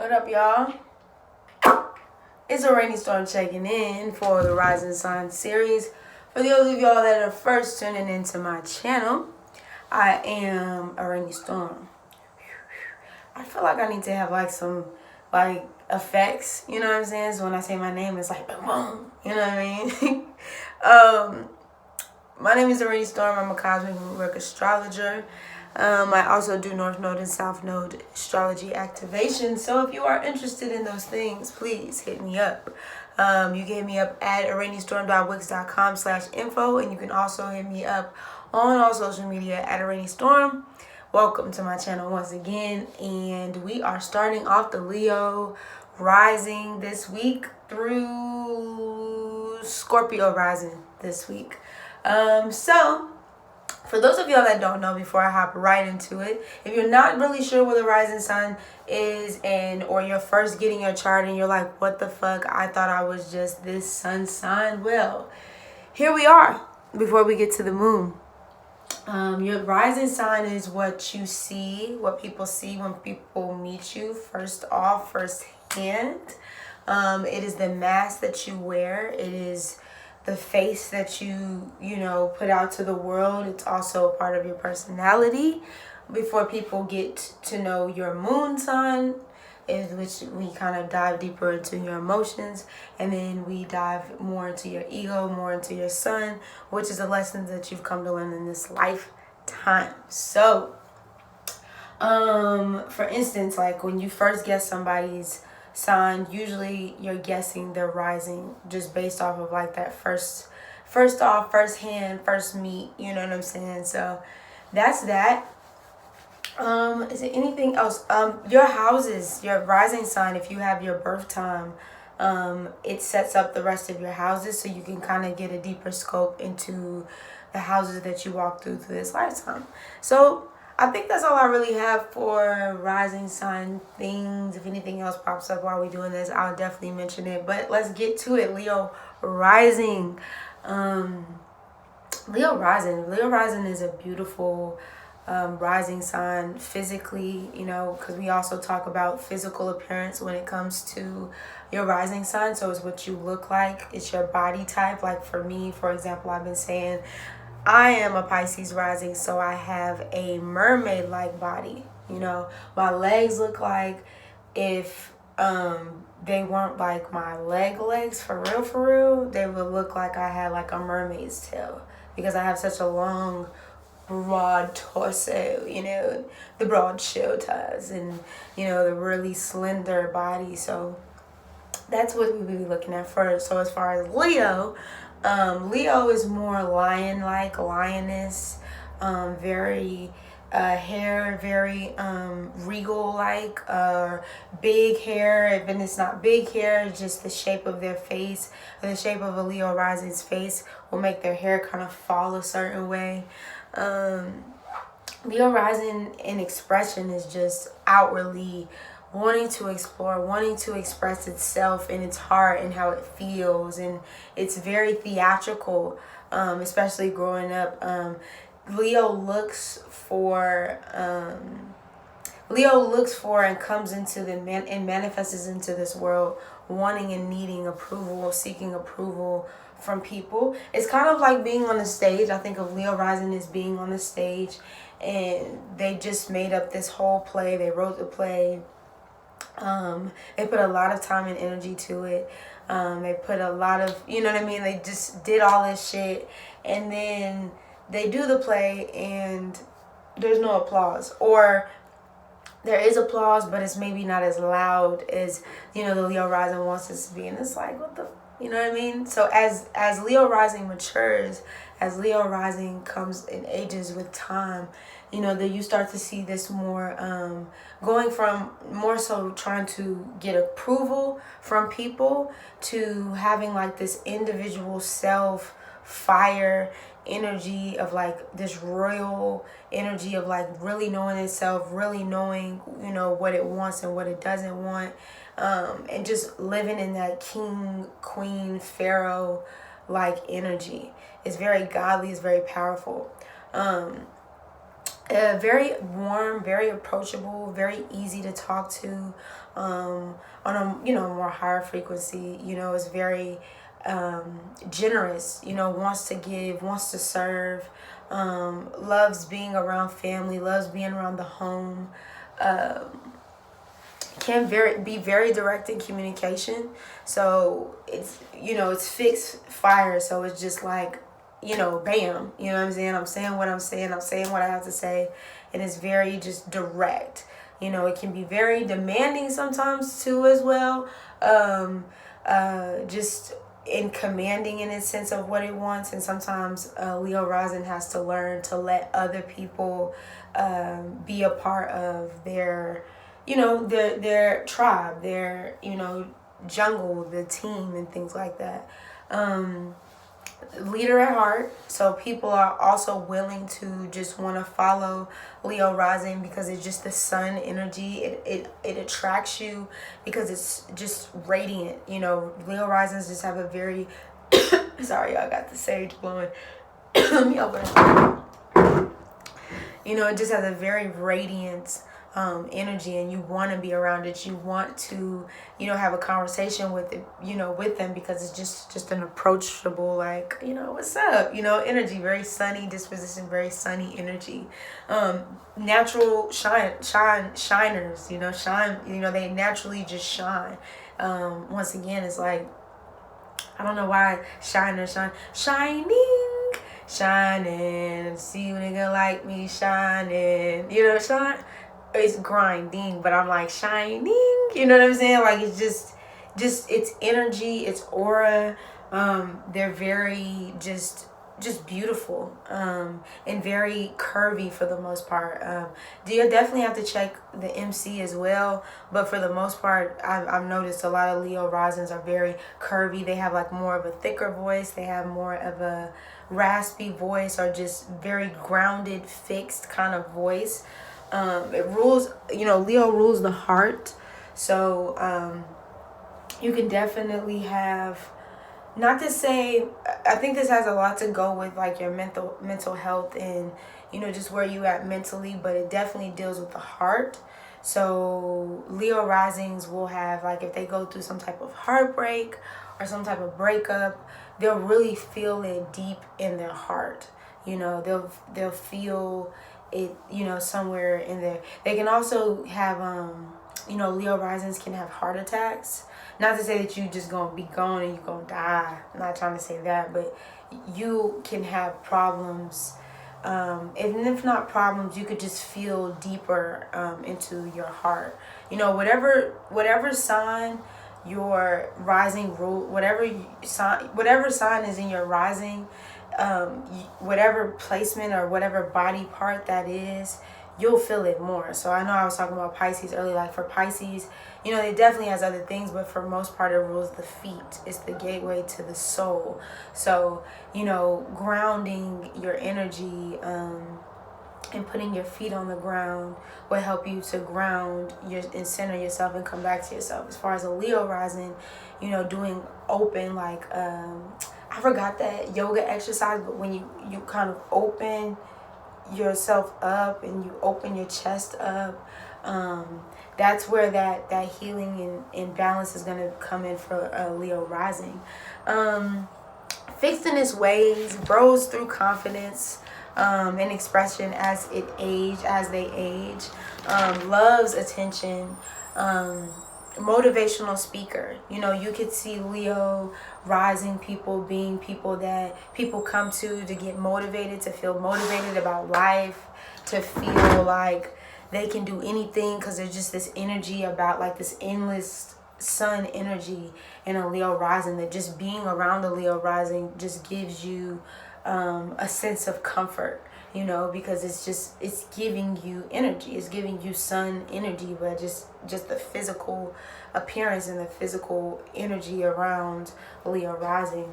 What up, y'all? It's araneaestorm checking in for the Rising Sign series. For those of y'all that are first tuning into my channel, I am araneaestorm. I feel like I need to have like some effects, you know what I'm saying? So when I say my name, it's like boom, you know what I mean? My name is araneaestorm. I'm a cosmic root astrologer. I also do North Node and South Node astrology activation. So if you are interested in those things, please hit me up. You can hit me up at araneaestorm.wix.com/info, and you can also hit me up on all social media at araneaestorm. Welcome to my channel once again, and we are starting off the Leo rising this week through Scorpio rising this week. So for those of y'all that don't know, before I hop right into it, if you're not really sure what the rising sign is, or you're first getting your chart and you're like, what the fuck, I thought I was just this sun sign. Well, here we are before we get to the moon. Your rising sign is what you see, what people see when people meet you firsthand. It is the mask that you wear. It is the face that you put out to the world. It's also a part of your personality. Before people get to know your moon sign, which we kind of dive deeper into your emotions, and then we dive more into your ego, more into your sun, which is the lessons that you've come to learn in this lifetime. So, for instance, like when you first guess somebody's sign, usually you're guessing their rising just based off of like that first meet, you know what I'm saying? So that's that. Is there anything else? Your houses, your rising sign, if you have your birth time, it sets up the rest of your houses, so you can kind of get a deeper scope into the houses that you walk through this lifetime. So I think that's all I really have for rising sign things. If anything else pops up while we're doing this, I'll definitely mention it. But let's get to it. Leo rising. Leo rising is a beautiful rising sign physically, because we also talk about physical appearance when it comes to your rising sign. So it's what you look like. It's your body type. Like for me, for example, I've been saying I am a Pisces rising, so I have a mermaid-like body. My legs look like, if they weren't like my legs for real, they would look like I had like a mermaid's tail, because I have such a long, broad torso, the broad shoulders, and the really slender body. So that's what we'll be looking at first. So as far as Leo, Leo is more lion-like, lioness, very hair, very regal-like, big hair. Even if it's not big hair, it's just the shape of their face, or the shape of a Leo rising's face will make their hair kind of fall a certain way. Leo rising in expression is just outwardly wanting to explore, wanting to express itself in its heart and how it feels, and it's very theatrical, especially growing up. Leo looks for and comes into and manifests into this world wanting and needing approval, seeking approval from people. It's kind of like being on the stage. I think of Leo rising as being on the stage, and they just made up this whole play. They wrote the play. They put a lot of time and energy to it. They put a lot of, they just did all this shit, and then they do the play and there's no applause, or there is applause, but it's maybe not as loud as, the Leo rising wants us to be. And it's like, what the, you know what I mean? So as Leo rising matures, as Leo rising comes and ages with time, that you start to see this more, going from more so trying to get approval from people to having like this individual self fire energy of like this royal energy of like really knowing itself, really knowing, what it wants and what it doesn't want, and just living in that king, queen, pharaoh like energy. It's very godly, it's very powerful. very warm, very approachable, very easy to talk to, on a, you know, more higher frequency. You know, is very generous, you know, wants to give, wants to serve, loves being around family, loves being around the home, can be very direct in communication. So it's, you know, it's fixed fire. So it's just like, you know, bam, you know what I'm saying? I'm saying what I'm saying. I'm saying what I have to say. And it's very just direct. You know, it can be very demanding sometimes too as well. Just in commanding in its sense of what it wants. And sometimes Leo rising has to learn to let other people be a part of their, you know, their tribe, their, you know, jungle, the team, and things like that. Leader at heart, so people are also willing to just want to follow Leo rising because it's just the sun energy. It attracts you because it's just radiant. You know, Leo risings just have a very sorry, y'all, got the sage blowing. Let me open it. You know, it just has a very radiant energy, and you want to be around it. You want to, you know, have a conversation with it, you know, with them, because it's just an approachable, like, you know, what's up, you know, energy. Very sunny disposition, very sunny energy. Natural shiners, you know, shine, you know, they naturally just shine. Once again, it's like, I don't know why shining, shining, see you nigga like me shining, you know, shine. It's grinding, but I'm like shining, you know what I'm saying? Like, it's just it's energy, it's aura. They're very just beautiful, and very curvy for the most part. You definitely have to check the MC as well, but for the most part, I've noticed a lot of Leo risings are very curvy. They have like more of a thicker voice, they have more of a raspy voice, or just very grounded, fixed kind of voice. It rules, you know, Leo rules the heart. So you can definitely have, not to say, I think this has a lot to go with like your mental health and, you know, just where you at mentally, but it definitely deals with the heart. So Leo risings will have, like, if they go through some type of heartbreak or some type of breakup, they'll really feel it deep in their heart. You know, they'll feel it, you know, somewhere in there. They can also have, you know, Leo risings can have heart attacks. Not to say that you just gonna be gone and you gonna die. I'm not trying to say that, but you can have problems. And if not problems, you could just feel deeper into your heart. You know, whatever sign your rising rule, whatever sign is in your rising, whatever placement or whatever body part that is, you'll feel it more. So I know I was talking about Pisces earlier. Like for Pisces, you know, it definitely has other things, but for most part it rules the feet. It's the gateway to the soul. So, you know, grounding your energy and putting your feet on the ground will help you to ground and center yourself and come back to yourself. As far as a Leo rising, you know, doing open, like I forgot that yoga exercise, but when you kind of open yourself up and you open your chest up, that's where that healing and balance is going to come in for Leo rising. Fixed in his ways, grows through confidence and expression as they age, loves attention, motivational speaker. You know, you could see Leo rising people being people that people come to get motivated, to feel motivated about life, to feel like they can do anything, because there's just this energy about, like, this endless sun energy in a Leo rising, that just being around the Leo rising just gives you a sense of comfort, you know, because it's giving you energy, it's giving you sun energy, but just the physical appearance and the physical energy around Leo rising.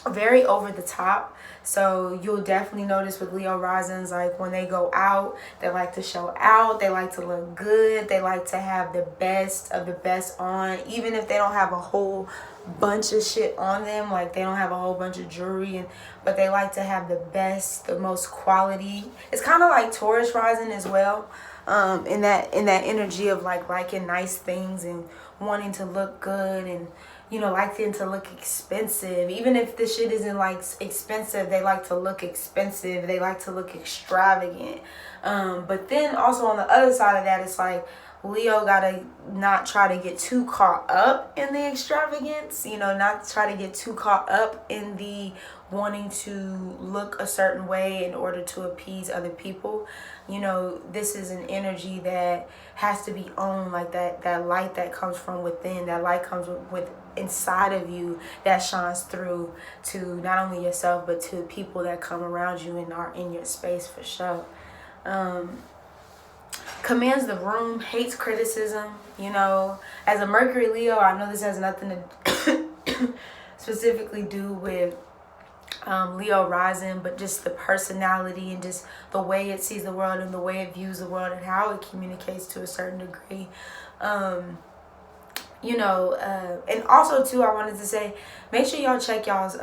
very over the top. So you'll definitely notice with Leo risings, like when they go out, they like to show out, they like to look good, they like to have the best of the best on, even if they don't have a whole bunch of shit on them, like they don't have a whole bunch of jewelry, and but they like to have the best, the most quality. It's kind of like Taurus rising as well, in that energy of like liking nice things and wanting to look good, and like them to look expensive. Even if the shit isn't like expensive, they like to look expensive. They like to look extravagant. But then also on the other side of that, it's like Leo gotta not try to get too caught up in the extravagance, not try to get too caught up in the wanting to look a certain way in order to appease other people. This is an energy that has to be owned, like that light that comes from within, that light comes with inside of you, that shines through to not only yourself but to people that come around you and are in your space for sure. Commands the room, hates criticism. As a Mercury Leo, I know this has nothing to specifically do with Leo rising, but just the personality and just the way it sees the world and the way it views the world and how it communicates to a certain degree. And also too, I wanted to say, make sure y'all check y'all's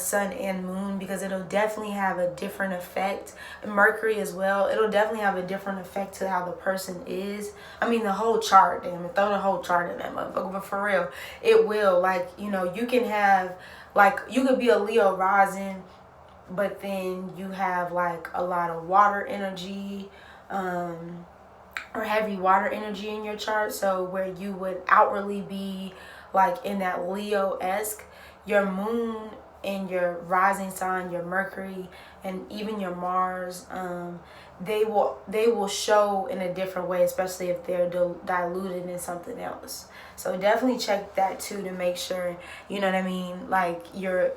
sun and moon, because it'll definitely have a different effect. Mercury as well, it'll definitely have a different effect to how the person is. I mean, the whole chart, damn it, throw the whole chart in that motherfucker, but for real, it will. Like, you can have, like, you could be a Leo rising, but then you have like a lot of water energy, or heavy water energy in your chart. So where you would outwardly be like in that Leo-esque, your moon and your rising sign, your Mercury, and even your Mars, they will show in a different way, especially if they're diluted in something else. So definitely check that too, to make sure, you know what I mean, like your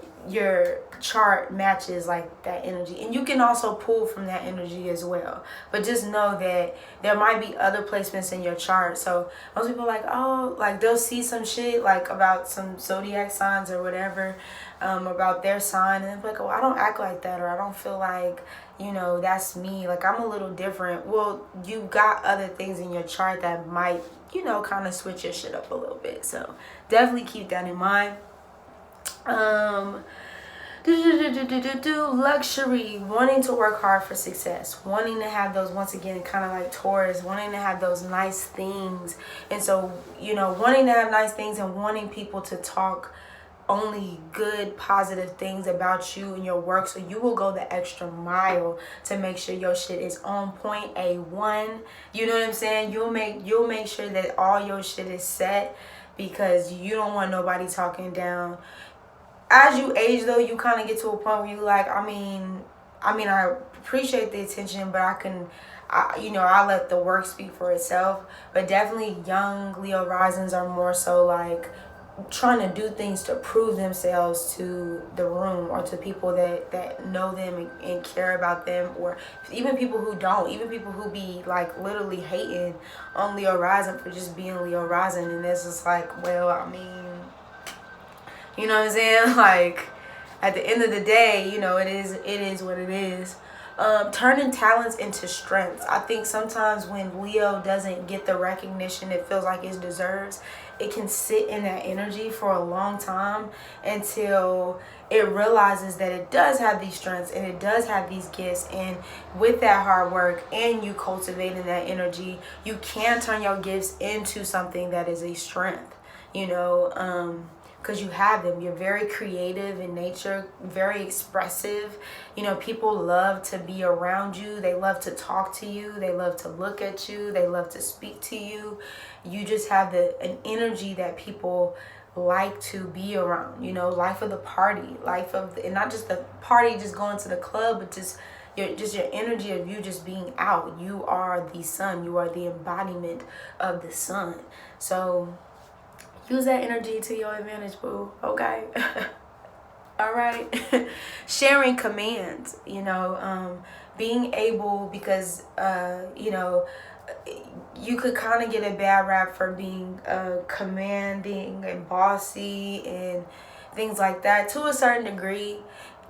chart matches like that energy. And you can also pull from that energy as well, but just know that there might be other placements in your chart. So most people are like, oh, like they'll see some shit like about some zodiac signs or whatever, about their sign, and they're like, oh, I don't act like that, or I don't feel like, that's me, like I'm a little different. Well, you got other things in your chart that might, kind of switch your shit up a little bit. So definitely keep that in mind. Luxury, wanting to work hard for success, wanting to have those, once again, kind of like Taurus, wanting to have those nice things. And so, wanting to have nice things and wanting people to talk only good, positive things about you and your work. So you will go the extra mile to make sure your shit is on point, A1. You know what I'm saying? You'll make sure that all your shit is set, because you don't want nobody talking down. As you age though, you kind of get to a point where you like, I mean, I appreciate the attention, but I let the work speak for itself. But definitely young Leo risings are more so like trying to do things to prove themselves to the room, or to people that know them and care about them, or even people who don't, even people who be like literally hating on Leo rising for just being Leo rising. And it's just like, well, I mean, you know what I'm saying? Like, at the end of the day, it is what it is. Turning talents into strengths. I think sometimes when Leo doesn't get the recognition it feels like it deserves, it can sit in that energy for a long time until it realizes that it does have these strengths and it does have these gifts. And with that hard work and you cultivating that energy, you can turn your gifts into something that is a strength, because you have them. You're very creative in nature, very expressive. People love to be around you. They love to talk to you. They love to look at you. They love to speak to you. You just have an energy that people like to be around. Life of the party, and not just the party, just going to the club, but just your energy of you just being out. You are the sun. You are the embodiment of the sun. So use that energy to your advantage, boo. Okay. All right. Sharing commands, being able, because, you could kind of get a bad rap for being commanding and bossy and things like that to a certain degree.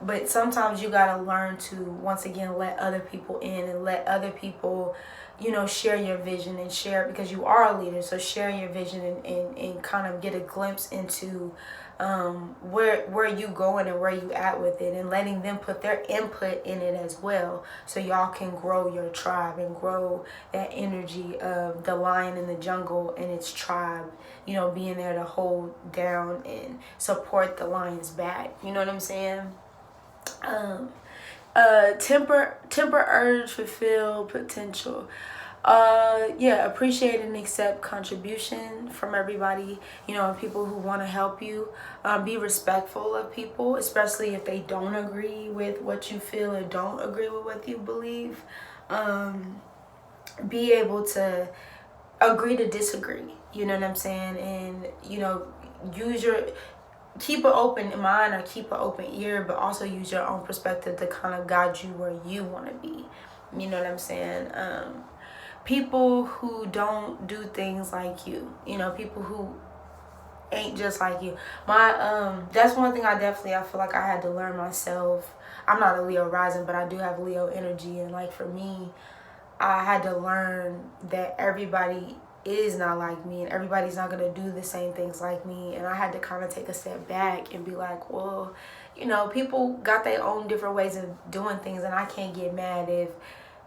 But sometimes you gotta learn to, once again, let other people in and let other people, you know, share your vision and share, because you are a leader. So share your vision and kind of get a glimpse into where you going and where you at with it, and letting them put their input in it as well, so y'all can grow your tribe and grow that energy of the lion in the jungle and its tribe, you know, being there to hold down and support the lion's back. You know what I'm saying? Temper urge, fulfill potential. Yeah, appreciate and accept contribution from everybody, you know, and people who want to help you. Be respectful of people, especially if they don't agree with what you feel or don't agree with what you believe. Be able to agree to disagree, you know what I'm saying? And, you know, keep an open mind or keep an open ear, but also use your own perspective to kind of guide you where you want to be. You know what I'm saying? People who don't do things like you, you know, people who ain't just like you. That's one thing I feel like I had to learn myself. I'm not a Leo rising, but I do have Leo energy, and like for me, I had to learn that everybody is not like me and everybody's not going to do the same things like me. And I had to kind of take a step back and be like, well, you know, people got their own different ways of doing things, and I can't get mad if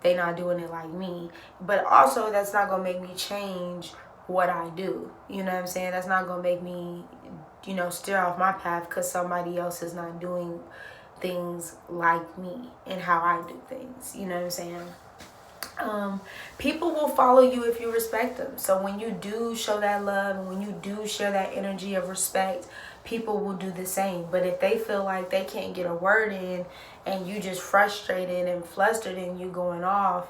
they not doing it like me. But also, that's not going to make me change what I do. You know what I'm saying? That's not going to make me, you know, steer off my path because somebody else is not doing things like me and how I do things. You know what I'm saying? People will follow you if you respect them. So when you do show that love and when you do share that energy of respect, people will do the same. But if they feel like they can't get a word in and you just frustrated and flustered and you going off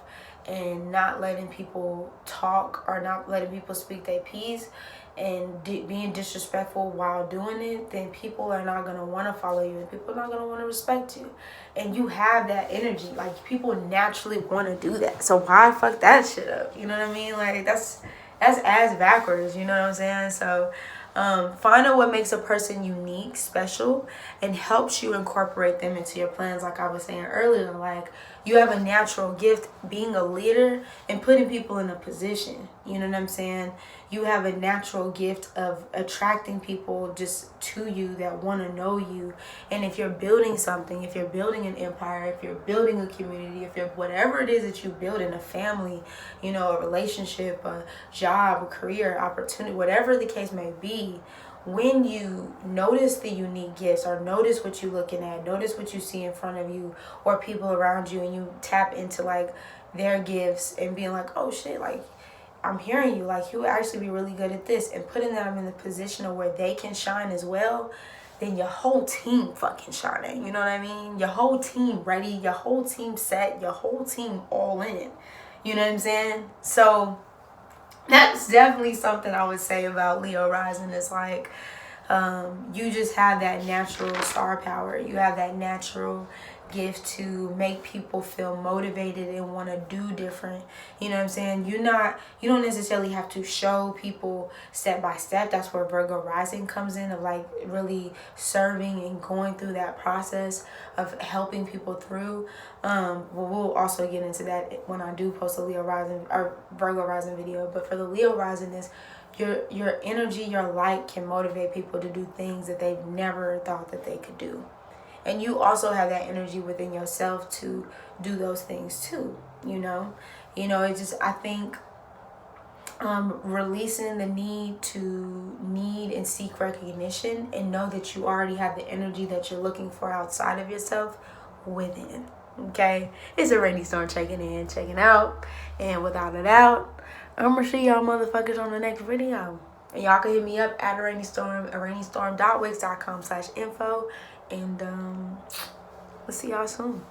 and not letting people talk or not letting people speak their piece and being disrespectful while doing it, then people are not going to want to follow you and people are not going to want to respect you. And you have that energy. Like, people naturally want to do that. So why fuck that shit up? You know what I mean? Like, that's ass backwards. You know what I'm saying? So find out what makes a person unique, special, and helps you incorporate them into your plans. Like I was saying earlier, like, you have a natural gift being a leader and putting people in a position. You know what I'm saying? You have a natural gift of attracting people just to you that want to know you. And if you're building something, if you're building an empire, if you're building a community, if you're whatever it is that you build in a family, you know, a relationship, a job, a career, opportunity, whatever the case may be, when you notice the unique gifts or notice what you're looking at, notice what you see in front of you or people around you, and you tap into like their gifts and being like, oh shit, like, I'm hearing you, like, you would actually be really good at this, and putting them in the position of where they can shine as well, then your whole team fucking shining. You know what I mean? Your whole team ready, your whole team set, your whole team all in. You know what I'm saying? So that's definitely something I would say about Leo rising. Is like, you just have that natural star power. You have that natural gift to make people feel motivated and want to do different. You know what I'm saying? You don't necessarily have to show people step by step. That's where Virgo rising comes in, of like really serving and going through that process of helping people through. We'll also get into that when I do post a Leo rising or Virgo rising video. But for the Leo rising, is your energy, your light can motivate people to do things that they've never thought that they could do. And you also have that energy within yourself to do those things too, you know? It's just, I think, releasing the need and seek recognition and know that you already have the energy that you're looking for outside of yourself within, okay? It's araneaestorm checking out. And without a doubt, I'm going to see y'all motherfuckers on the next video. And y'all can hit me up at araneaestorm, araneaestorm.wix.com/info. And we'll see y'all soon.